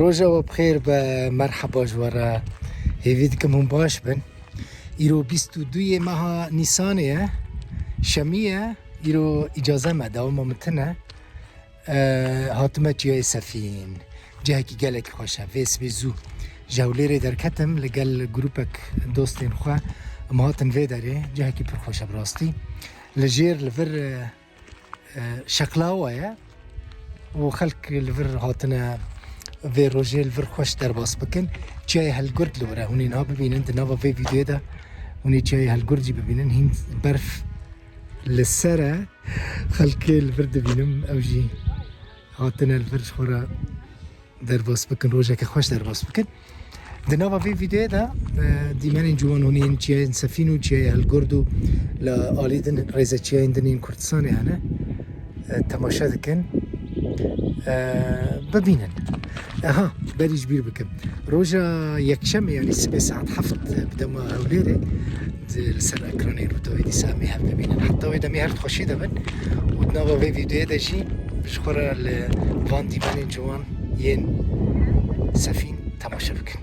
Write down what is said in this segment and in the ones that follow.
روجا وبخير بمرحبا جوارا هيفيدكم هم باش بن إيرو 22 ماها نيسانية شمية إيرو إجازة مدا وممتنة هاتمة جاي سفين جاكي قالك خوشة فيس بيزو جاوليري در كتم لقال جروبك دوستين خوا مهاتن في داري جاكي برخوشة براستي لجير لفر شقلاوة وخلق الفر هاتنا في روجي الفر خوش در باس بكن جاي هالقرد لورا هوني نا ببين انت نافا في فيديو ده هوني جاي هالقرد ببينن هين برف للسرة خلق الفر دبينم اوجي هاتنا الفر خورا در باس بكن روجا كخوش در باس بكن دنافا في فيديو ده ديمان جوان هوني جاي نسفينو جاي هالقردو لا آليدن ريزا جاي دنين كردستاني هنا تماشا دكن ببينن اها بريج بير بكم روجا يكشم يعني 7 ساعات حفظ بدما هوليري لسر اكراني روتوي دي سامي هم ببينن حتى ويدا ميهرت خوشي دبن ودنافا في فيديو دا جي بشخورا لفان ديمان جوان ين سفين تماشا بكم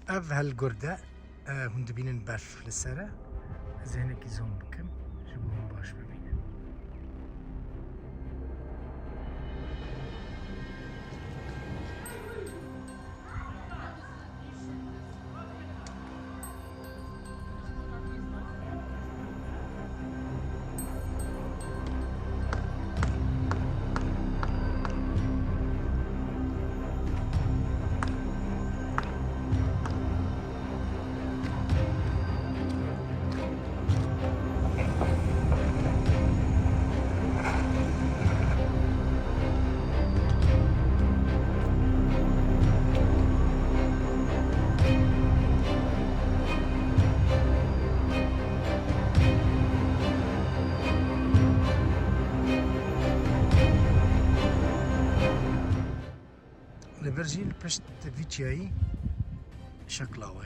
اف هالقردة هند بينن برف للسرة زينك يزوم بكم شبوهم باش ببينن لفرجين بشت فيتشاي شكلاوه